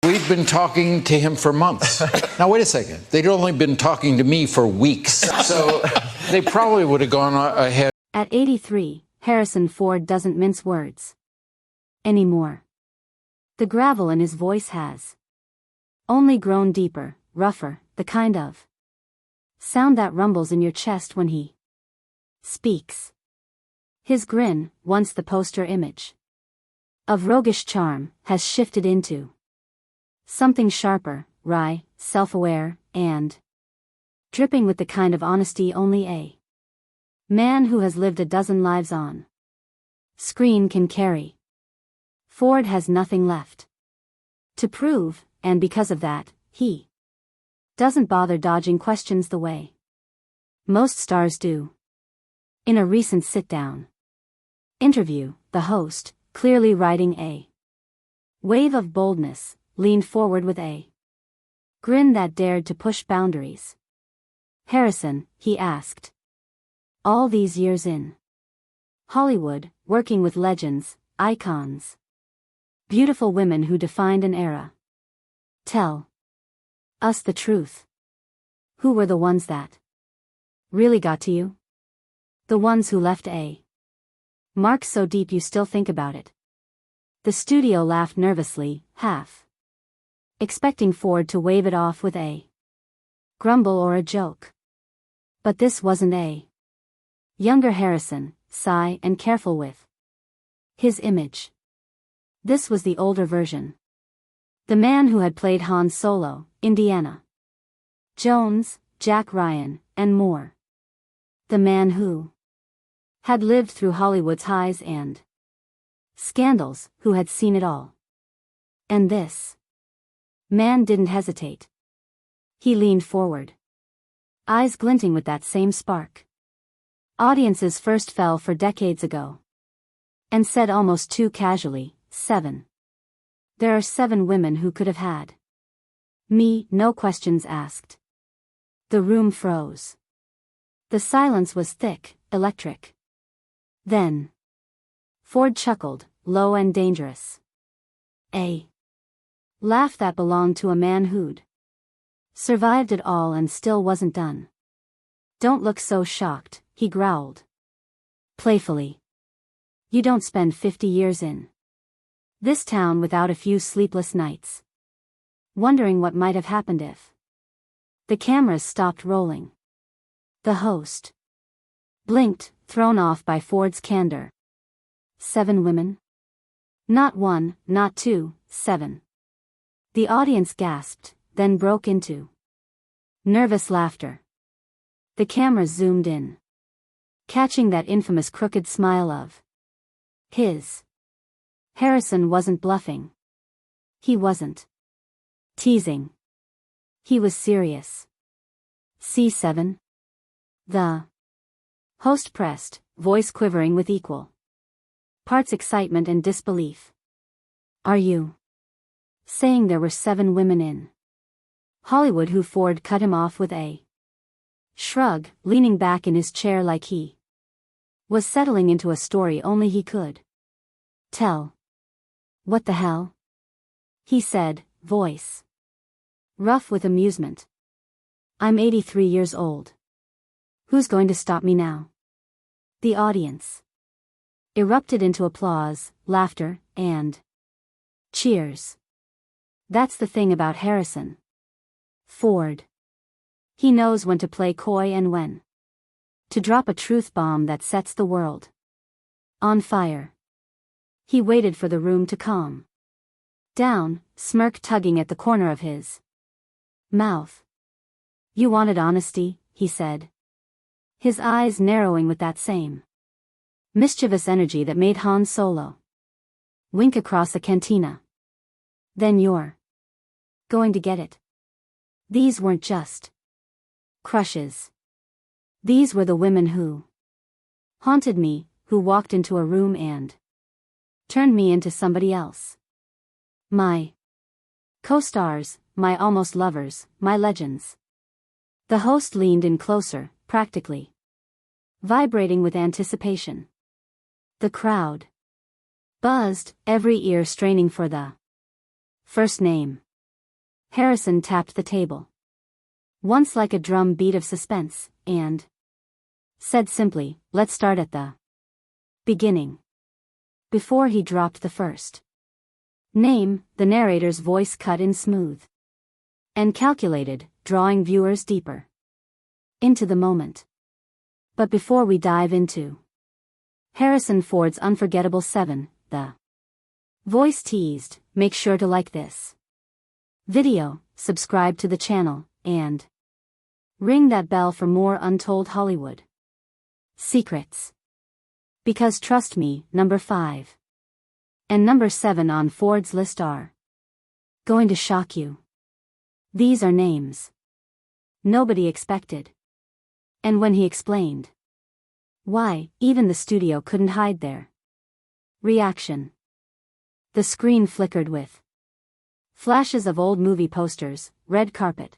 We've been talking to him for months. Now, wait a second. They'd only been talking to me for weeks. So they probably would have gone ahead. At 83, Harrison Ford doesn't mince words anymore. The gravel in his voice has only grown deeper, rougher, the kind of sound that rumbles in your chest when he speaks. His grin, once the poster image of roguish charm, has shifted into something sharper, wry, self-aware, and dripping with the kind of honesty only a man who has lived a dozen lives on screen can carry. Ford has nothing left to prove, and because of that, he doesn't bother dodging questions the way most stars do. In a recent sit-down interview, the host, clearly riding a wave of boldness, leaned forward with a grin that dared to push boundaries. "Harrison," he asked, "all these years in Hollywood, working with legends, icons, beautiful women who defined an era. Tell us the truth. Who were the ones that really got to you? The ones who left a mark so deep you still think about it?" The studio laughed nervously, half expecting Ford to wave it off with a grumble or a joke. But this wasn't a younger Harrison, shy and careful with his image. This was the older version. The man who had played Han Solo, Indiana Jones, Jack Ryan, and more. The man who had lived through Hollywood's highs and scandals, who had seen it all. And this man didn't hesitate. He leaned forward, eyes glinting with that same spark audiences first fell for decades ago, and said almost too casually, 7. There are 7 women who could have had me, no questions asked. The room froze. The silence was thick, electric. Then Ford chuckled, low and dangerous. A laugh that belonged to a man who'd survived it all and still wasn't done. "Don't look so shocked," he growled playfully. "You don't spend 50 years in this town without a few sleepless nights wondering what might have happened if." The cameras stopped rolling. The host blinked, thrown off by Ford's candor. 7 women? Not 1, not 2, 7. The audience gasped, then broke into nervous laughter. The cameras zoomed in, catching that infamous crooked smile of his. Harrison wasn't bluffing. He wasn't teasing. He was serious. "C7? The host pressed, voice quivering with equal parts excitement and disbelief. "Are you saying there were 7 women in Hollywood who?" Ford cut him off with a shrug, leaning back in his chair like he was settling into a story only he could tell. "What the hell?" he said, voice rough with amusement. "I'm 83 years old. Who's going to stop me now?" The audience erupted into applause, laughter, and cheers. That's the thing about Harrison Ford. He knows when to play coy and when to drop a truth bomb that sets the world on fire. He waited for the room to calm down, smirk tugging at the corner of his mouth. "You wanted honesty," he said, his eyes narrowing with that same mischievous energy that made Han Solo wink across the cantina. "Then you're going to get it." These weren't just crushes. These were the women who haunted me, who walked into a room and turned me into somebody else. My co-stars, my almost lovers, my legends. The host leaned in closer, practically vibrating with anticipation. The crowd buzzed, every ear straining for the first name. Harrison tapped the table. Once like a drum beat of suspense, and said simply, let's start at the beginning. Before he dropped the first name, the narrator's voice cut in smooth and calculated, drawing viewers deeper into the moment. But before we dive into Harrison Ford's unforgettable 7, the voice teased, make sure to like this video, subscribe to the channel, and ring that bell for more untold Hollywood secrets. Because trust me, number 5 and number 7 on Ford's list are going to shock you. These are names nobody expected. And when he explained why, even the studio couldn't hide their reaction. The screen flickered with flashes of old movie posters, red carpet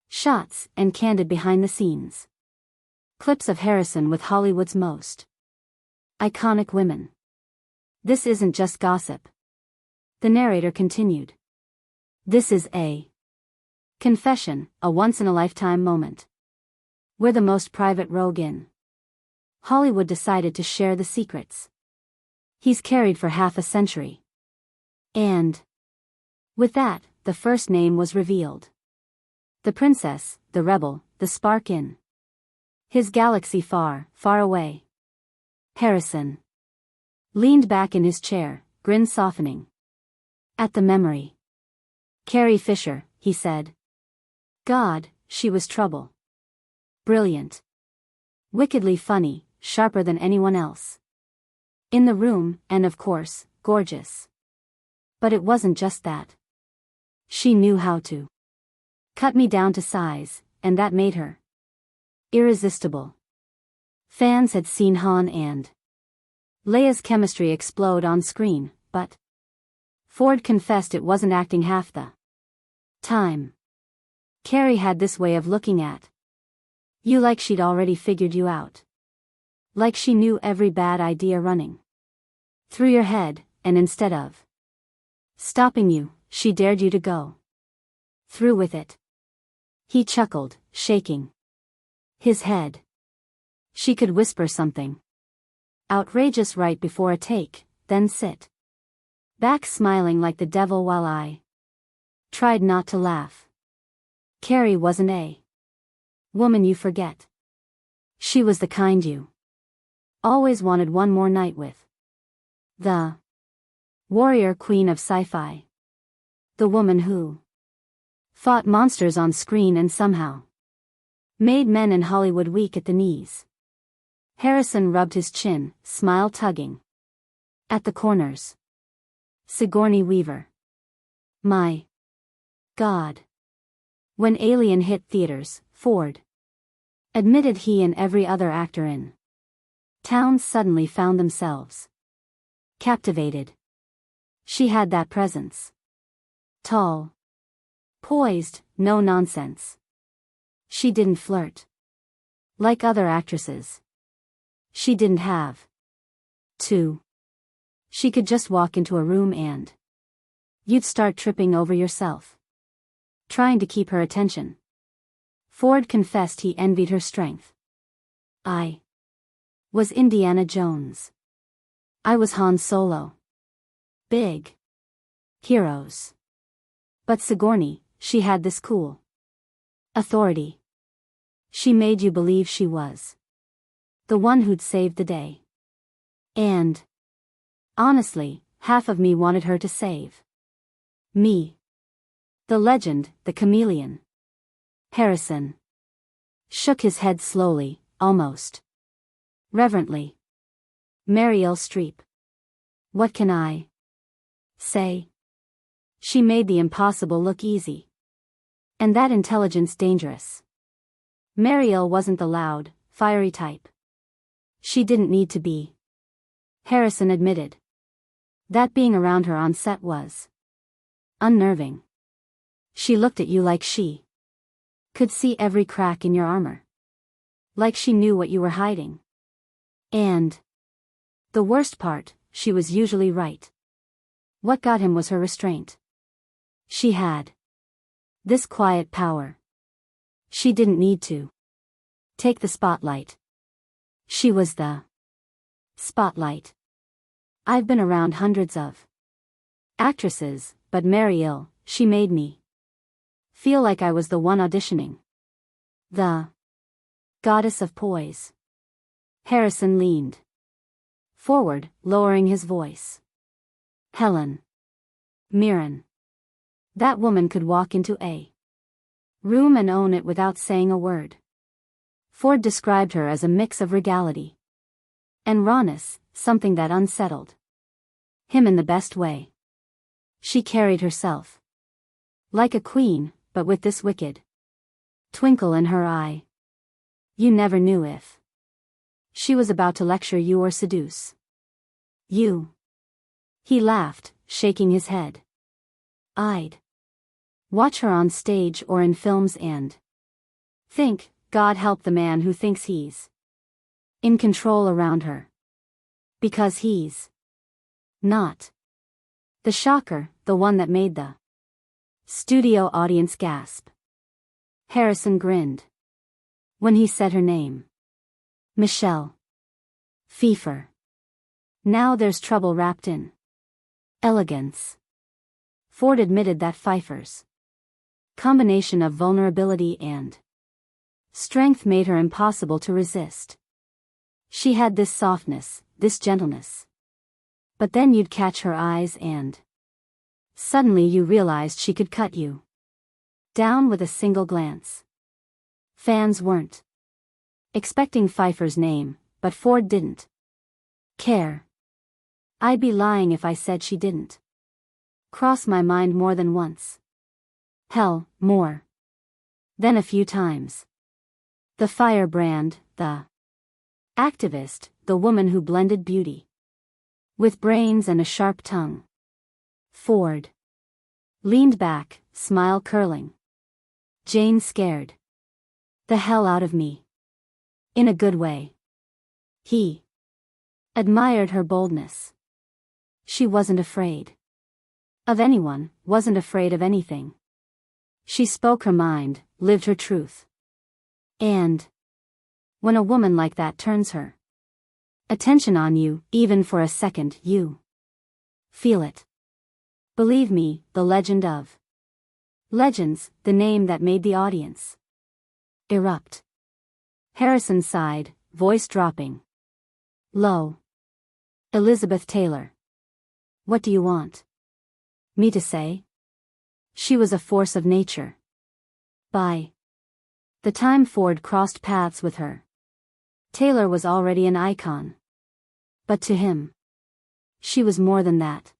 shots, and candid behind-the-scenes clips of Harrison with Hollywood's most iconic women. This isn't just gossip. The narrator continued. This is a confession, a once-in-a-lifetime moment. We're the most private rogue in Hollywood decided to share the secrets he's carried for half a century. And with that, the first name was revealed. The princess, the rebel, the spark in his galaxy far, far away. Harrison leaned back in his chair, grin softening at the memory. Carrie Fisher, he said. God, she was trouble. Brilliant. Wickedly funny, sharper than anyone else in the room, and of course, gorgeous. But it wasn't just that. She knew how to cut me down to size, and that made her irresistible. Fans had seen Han and Leia's chemistry explode on screen, but Ford confessed it wasn't acting half the time. Carrie had this way of looking at you like she'd already figured you out. Like she knew every bad idea running through your head, and instead of stopping you, she dared you to go through with it. He chuckled, shaking his head. She could whisper something outrageous right before a take, then sit back smiling like the devil while I tried not to laugh. Carrie wasn't a woman you forget. She was the kind you always wanted one more night with. The warrior queen of sci-fi. The woman who fought monsters on screen and somehow made men in Hollywood weak at the knees. Harrison rubbed his chin, smile tugging at the corners. Sigourney Weaver. My God. When Alien hit theaters, Ford admitted he and every other actor in town suddenly found themselves captivated. She had that presence. Tall. Poised, no nonsense. She didn't flirt like other actresses. She didn't have to. She could just walk into a room and you'd start tripping over yourself, trying to keep her attention. Ford confessed he envied her strength. I was Indiana Jones. I was Han Solo. Big heroes. But Sigourney, she had this cool authority. She made you believe she was the one who'd saved the day. And honestly, half of me wanted her to save me. The legend, the chameleon. Harrison shook his head slowly, almost reverently. Meryl Streep. What can I say? She made the impossible look easy. And that intelligence dangerous. Meryl wasn't the loud, fiery type. She didn't need to be. Harrison admitted that being around her on set was unnerving. She looked at you like she could see every crack in your armor. Like she knew what you were hiding. And the worst part, she was usually right. What got him was her restraint. She had This quiet power. She didn't need to take the spotlight. She was the spotlight. I've been around hundreds of actresses, but Mariel, she made me feel like I was the one auditioning. The goddess of poise. Harrison leaned forward, lowering his voice. Helen Mirren. That woman could walk into a room and own it without saying a word. Ford described her as a mix of regality and rawness, something that unsettled him in the best way. She carried herself like a queen, but with this wicked twinkle in her eye. You never knew if she was about to lecture you or seduce you. He laughed, shaking his head. I'd watch her on stage or in films and think, God help the man who thinks he's in control around her. Because he's not. The shocker, the one that made the studio audience gasp. Harrison grinned when he said her name. Michelle Pfeiffer. Now there's trouble wrapped in elegance. Ford admitted that Pfeiffer's combination of vulnerability and strength made her impossible to resist. She had this softness, this gentleness. But then you'd catch her eyes and suddenly you realized she could cut you down with a single glance. Fans weren't expecting Pfeiffer's name, but Ford didn't care. I'd be lying if I said she didn't cross my mind more than once. Hell, more than a few times. The firebrand, the activist, the woman who blended beauty with brains and a sharp tongue. Ford leaned back, smile curling. Jane scared the hell out of me. In a good way. He admired her boldness. She wasn't afraid of anyone, wasn't afraid of anything. She spoke her mind, lived her truth. And when a woman like that turns her attention on you, even for a second, you feel it. Believe me, the legend of legends, the name that made the audience erupt. Harrison sighed, voice dropping low. Elizabeth Taylor. What do you want me to say? She was a force of nature. By the time Ford crossed paths with her, Taylor was already an icon. But to him, she was more than that.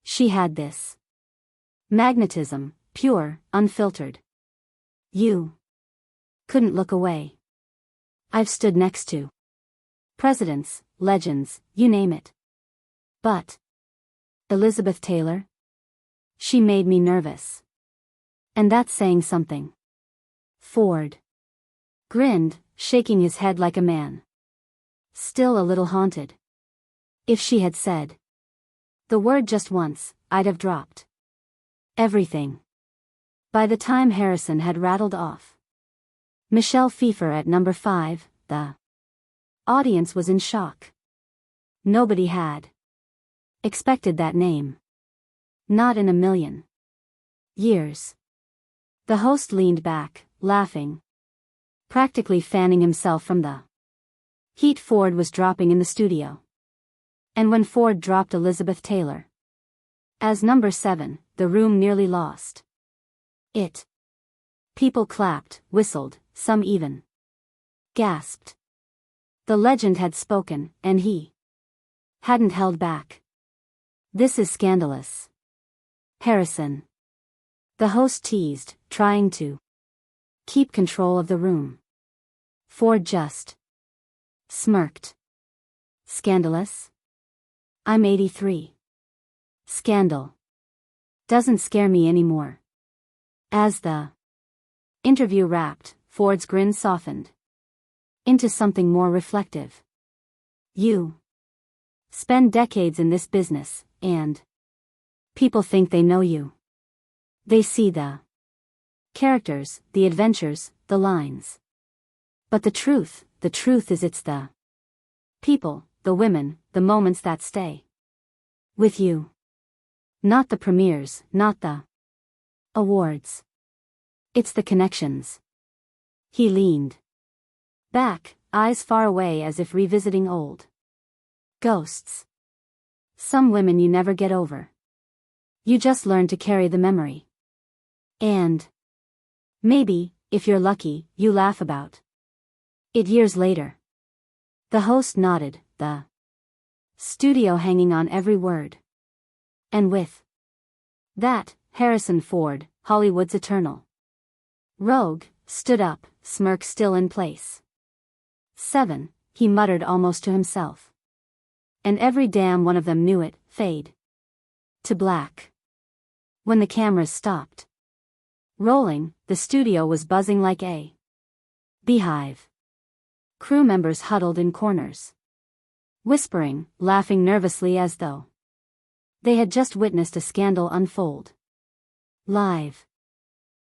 She had this magnetism, pure, unfiltered. You couldn't look away. I've stood next to presidents, legends, you name it. But Elizabeth Taylor? She made me nervous. And that's saying something. Ford grinned, shaking his head like a man still a little haunted. If she had said the word just once, I'd have dropped everything. By the time Harrison had rattled off Michelle Pfeiffer at number 5, the audience was in shock. Nobody had expected that name. Not in a million years. The host leaned back, laughing, practically fanning himself from the heat Ford was dropping in the studio. And when Ford dropped Elizabeth Taylor as number 7, the room nearly lost it. People clapped, whistled, some even gasped. The legend had spoken, and he hadn't held back. This is scandalous. Harrison. The host teased, trying to keep control of the room. Ford just smirked. Scandalous? I'm 83. Scandal doesn't scare me anymore. As the interview wrapped, Ford's grin softened into something more reflective. You spend decades in this business, and people think they know you. They see the Characters, the adventures, the lines. But the truth is it's the people, the women, the moments that stay with you. Not the premieres, not the awards. It's the connections. He leaned back, eyes far away as if revisiting old ghosts. Some women you never get over. You just learn to carry the memory. And maybe, if you're lucky, you laugh about it years later. The host nodded, the studio hanging on every word. And with that, Harrison Ford, Hollywood's eternal rogue, stood up, smirk still in place. 7, he muttered almost to himself. And every damn one of them knew it, fade to black. When the cameras stopped rolling, the studio was buzzing like a beehive. Crew members huddled in corners, whispering, laughing nervously as though they had just witnessed a scandal unfold live.